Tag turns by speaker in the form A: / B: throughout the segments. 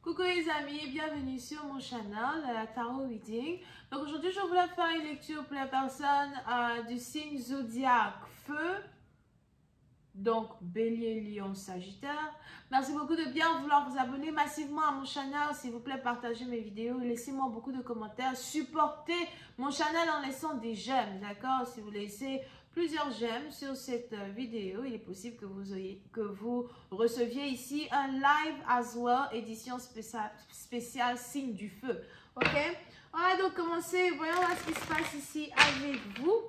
A: Coucou les amis, bienvenue sur mon channel Tarot Reading. Donc aujourd'hui je voulais faire une lecture pour les personnes du signe zodiaque feu. Donc Bélier, Lion, Sagittaire. Merci beaucoup de bien vouloir vous abonner massivement à mon channel. S'il vous plaît, partagez mes vidéos, laissez-moi beaucoup de commentaires. Supportez mon channel en laissant des j'aime, d'accord? Si vous laissez plusieurs j'aime sur cette vidéo, il est possible que vous receviez ici un live as well, édition spéciale signe du feu. Ok? On va donc commencer. Voyons voir ce qui se passe ici avec vous.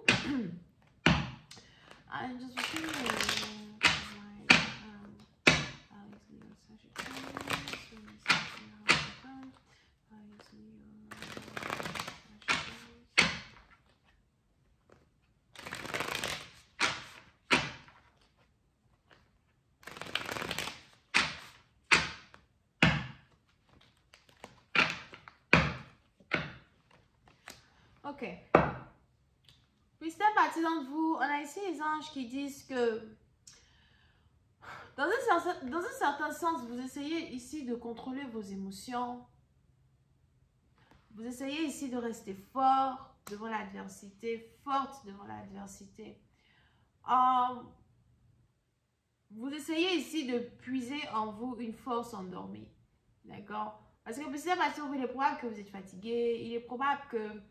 A: Ok. Puis c'est partie d'entre vous, on a ici les anges qui disent que dans un certain sens, vous essayez ici de contrôler vos émotions. Vous essayez ici de rester fort devant l'adversité, forte devant l'adversité. Vous essayez ici de puiser en vous une force endormie. D'accord? Parce que petit à petit, il est probable que vous êtes fatigué. Il est probable que,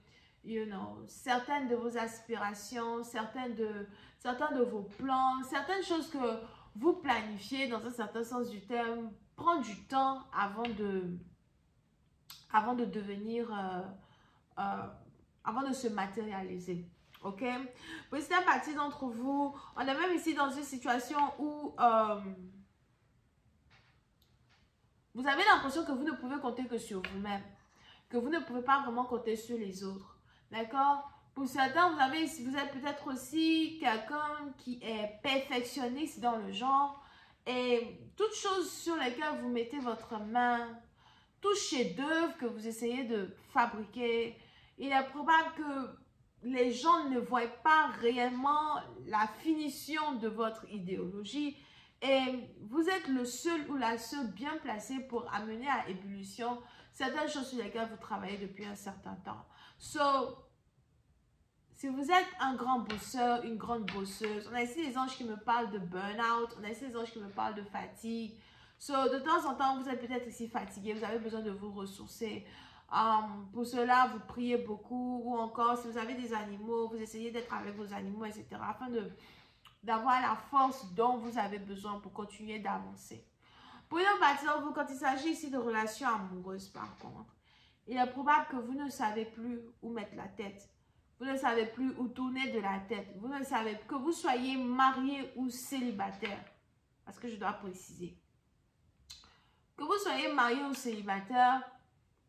A: certaines de vos aspirations, certains de vos plans, certaines choses que vous planifiez dans un certain sens du terme, prend du temps avant de devenir, avant de se matérialiser. Ok? Petit à petit d'entre vous, on est même ici dans une situation où vous avez l'impression que vous ne pouvez compter que sur vous-même, que vous ne pouvez pas vraiment compter sur les autres. D'accord? Pour certains, vous êtes peut-être aussi quelqu'un qui est perfectionniste dans le genre et toutes choses sur lesquelles vous mettez votre main, tout chef-d'œuvre que vous essayez de fabriquer, il est probable que les gens ne voient pas réellement la finition de votre idéologie et vous êtes le seul ou la seule bien placée pour amener à ébullition certaines choses sur lesquelles vous travaillez depuis un certain temps. Si vous êtes un grand bosseur, une grande bosseuse, on a ici les anges qui me parlent de burn-out, on a ici les anges qui me parlent de fatigue. De temps en temps, vous êtes peut-être ici fatigué, vous avez besoin de vous ressourcer. Pour cela, vous priez beaucoup ou encore, si vous avez des animaux, vous essayez d'être avec vos animaux, etc. afin d'avoir la force dont vous avez besoin pour continuer d'avancer. Pour une partie d'entre vous, quand il s'agit ici de relations amoureuses, par contre, il est probable que vous ne savez plus où mettre la tête. Vous ne savez plus où tourner de la tête. Vous ne savez que vous soyez marié ou célibataire. Parce que je dois préciser. Que vous soyez marié ou célibataire,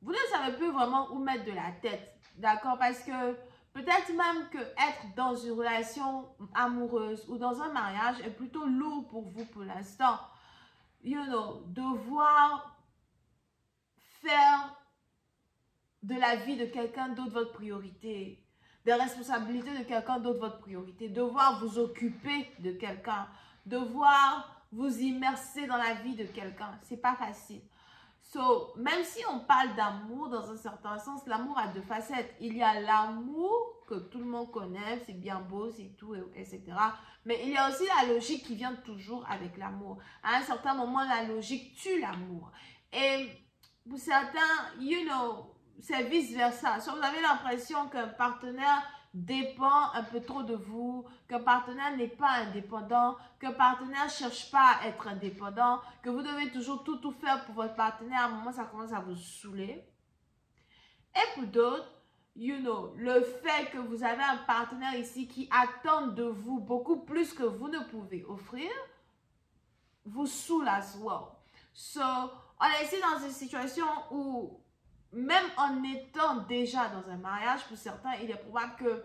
A: vous ne savez plus vraiment où mettre de la tête. D'accord? Parce que peut-être même que être dans une relation amoureuse ou dans un mariage est plutôt lourd pour vous pour l'instant. Devoir faire de la vie de quelqu'un d'autre votre priorité, des responsabilités de quelqu'un d'autre votre priorité, devoir vous occuper de quelqu'un, devoir vous immerser dans la vie de quelqu'un, c'est pas facile. Même si on parle d'amour dans un certain sens, l'amour a deux facettes. Il y a l'amour que tout le monde connaît, c'est bien beau, c'est tout, etc. Mais il y a aussi la logique qui vient toujours avec l'amour. À un certain moment, la logique tue l'amour. Et pour certains, c'est vice-versa. Si vous avez l'impression qu'un partenaire dépend un peu trop de vous, qu'un partenaire n'est pas indépendant, qu'un partenaire ne cherche pas à être indépendant, que vous devez toujours tout faire pour votre partenaire, à un moment, ça commence à vous saouler. Et pour d'autres, le fait que vous avez un partenaire ici qui attend de vous beaucoup plus que vous ne pouvez offrir, vous saoule as well. On est ici dans une situation où même en étant déjà dans un mariage, pour certains, il est probable que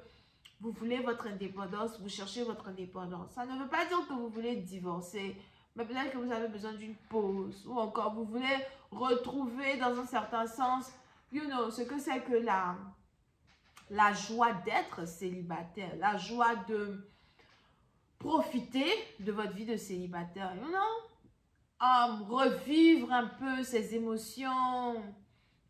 A: vous voulez votre indépendance, vous cherchez votre indépendance. Ça ne veut pas dire que vous voulez divorcer, mais peut-être que vous avez besoin d'une pause ou encore vous voulez retrouver dans un certain sens, ce que c'est que la joie d'être célibataire, la joie de profiter de votre vie de célibataire, revivre un peu ces émotions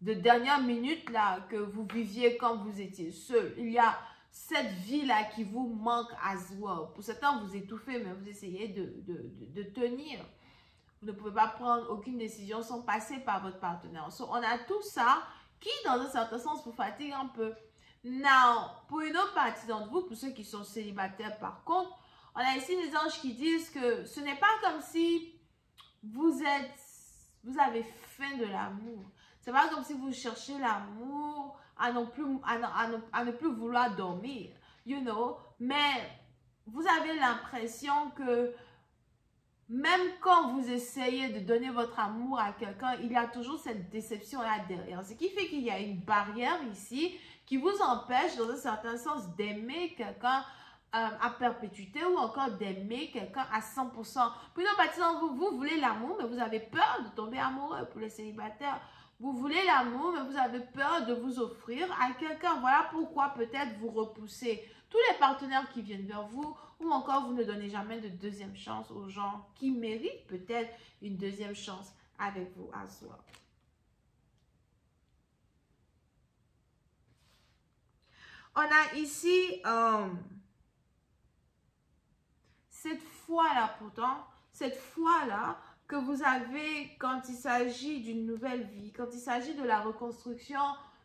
A: de dernière minute là que vous viviez quand vous étiez seul. Il y a cette vie-là qui vous manque as well. Pour certains, vous étouffez, mais vous essayez de tenir. Vous ne pouvez pas prendre aucune décision sans passer par votre partenaire. So, on a tout ça qui, dans un certain sens, vous fatigue un peu. Now, pour une autre partie d'entre vous, pour ceux qui sont célibataires par contre, on a ici les anges qui disent que ce n'est pas comme si vous avez faim de l'amour. C'est pas comme si vous cherchez l'amour à ne plus vouloir dormir, you know. Mais vous avez l'impression que même quand vous essayez de donner votre amour à quelqu'un, il y a toujours cette déception là derrière. Ce qui fait qu'il y a une barrière ici qui vous empêche dans un certain sens d'aimer quelqu'un à perpétuité ou encore d'aimer quelqu'un à 100%. Pour une partie d'entre vous, vous voulez l'amour, mais vous avez peur de tomber amoureux. Pour les célibataires, vous voulez l'amour, mais vous avez peur de vous offrir à quelqu'un. Voilà pourquoi peut-être vous repoussez tous les partenaires qui viennent vers vous ou encore vous ne donnez jamais de deuxième chance aux gens qui méritent peut-être une deuxième chance avec vous à soi. On a ici cette foi-là pourtant, cette foi-là que vous avez quand il s'agit d'une nouvelle vie, quand il s'agit de la reconstruction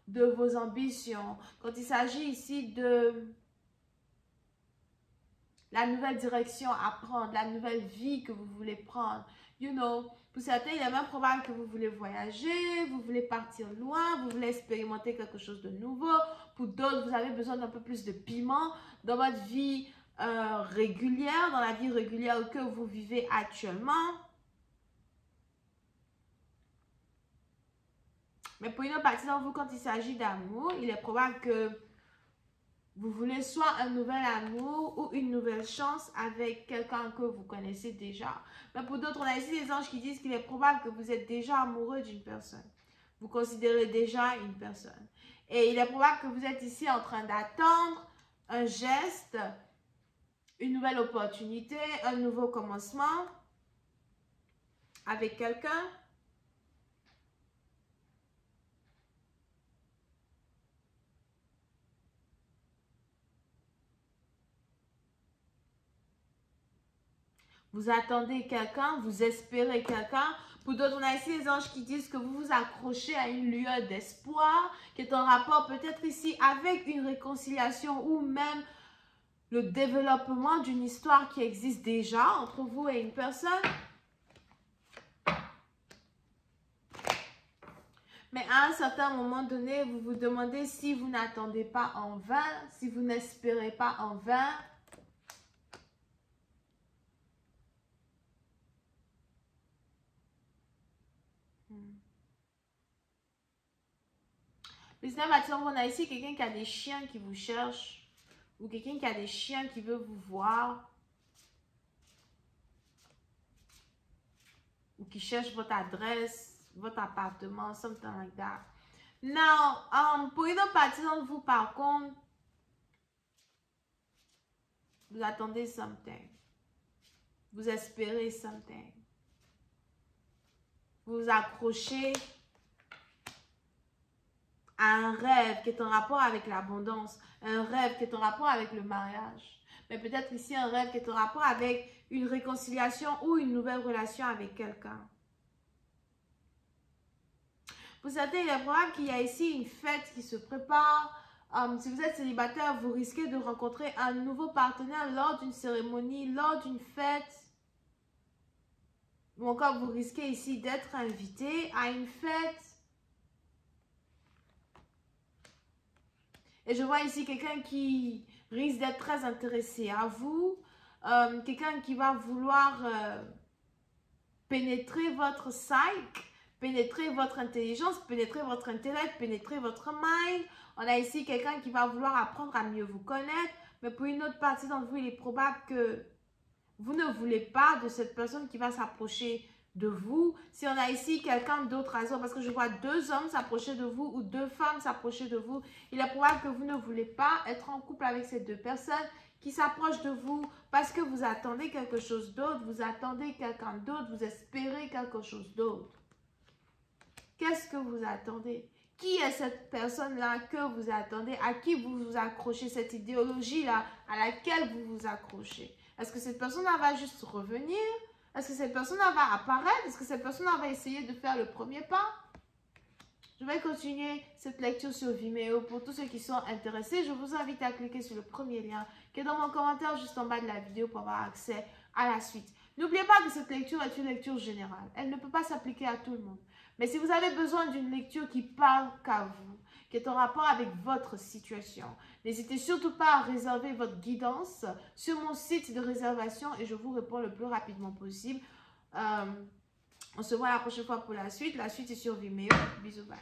A: de vos ambitions, quand il s'agit ici de la nouvelle direction à prendre, la nouvelle vie que vous voulez prendre. You know, pour certains, il est même probable que vous voulez voyager, vous voulez partir loin, vous voulez expérimenter quelque chose de nouveau. Pour d'autres, vous avez besoin d'un peu plus de piment dans votre vie régulière, dans la vie régulière que vous vivez actuellement. Mais pour une autre partie d'entre vous, quand il s'agit d'amour, il est probable que vous voulez soit un nouvel amour ou une nouvelle chance avec quelqu'un que vous connaissez déjà. Mais pour d'autres, on a ici des anges qui disent qu'il est probable que vous êtes déjà amoureux d'une personne. Vous considérez déjà une personne. Et il est probable que vous êtes ici en train d'attendre un geste, une nouvelle opportunité, un nouveau commencement avec quelqu'un. Vous attendez quelqu'un, vous espérez quelqu'un. Pour d'autres, on a ici les anges qui disent que vous vous accrochez à une lueur d'espoir, qui est en rapport peut-être ici avec une réconciliation ou même le développement d'une histoire qui existe déjà entre vous et une personne. Mais à un certain moment donné, vous vous demandez si vous n'attendez pas en vain, si vous n'espérez pas en vain. Mais sinon, on a ici quelqu'un qui a des chiens qui vous cherchent ou quelqu'un qui a des chiens qui veut vous voir ou qui cherche votre adresse, votre appartement, something like that. Now, pour une autre partie d'entre vous, par contre, vous attendez something. Vous espérez something. Vous vous accrochez à un rêve qui est en rapport avec l'abondance, un rêve qui est en rapport avec le mariage. Mais peut-être ici un rêve qui est en rapport avec une réconciliation ou une nouvelle relation avec quelqu'un. Pour certains, il est probable qu'il y a ici une fête qui se prépare. Si vous êtes célibataire, vous risquez de rencontrer un nouveau partenaire lors d'une cérémonie, lors d'une fête. Ou encore, vous risquez ici d'être invité à une fête. Et je vois ici quelqu'un qui risque d'être très intéressé à vous. Quelqu'un qui va vouloir pénétrer votre psyche, pénétrer votre intelligence, pénétrer votre intellect, pénétrer votre mind. On a ici quelqu'un qui va vouloir apprendre à mieux vous connaître. Mais pour une autre partie d'entre vous, il est probable que vous ne voulez pas de cette personne qui va s'approcher de vous. Si on a ici quelqu'un d'autre à parce que je vois deux hommes s'approcher de vous ou deux femmes s'approcher de vous, il est probable que vous ne voulez pas être en couple avec ces deux personnes. qui s'approche de vous parce que vous attendez quelque chose d'autre, vous attendez quelqu'un d'autre, vous espérez quelque chose d'autre. Qu'est-ce que vous attendez? Qui est cette personne-là que vous attendez, à qui vous vous accrochez, cette idéologie-là à laquelle vous vous accrochez? Est-ce que cette personne-là va juste revenir? Est-ce que cette personne-là va apparaître? Est-ce que cette personne-là va essayer de faire le premier pas? Je vais continuer cette lecture sur Vimeo. Pour tous ceux qui sont intéressés, je vous invite à cliquer sur le premier lien qui est dans mon commentaire juste en bas de la vidéo pour avoir accès à la suite. N'oubliez pas que cette lecture est une lecture générale. Elle ne peut pas s'appliquer à tout le monde. Mais si vous avez besoin d'une lecture qui parle qu'à vous, qui est en rapport avec votre situation, n'hésitez surtout pas à réserver votre guidance sur mon site de réservation et je vous réponds le plus rapidement possible. On se voit la prochaine fois pour la suite. La suite est sur Vimeo. Bisous, bye.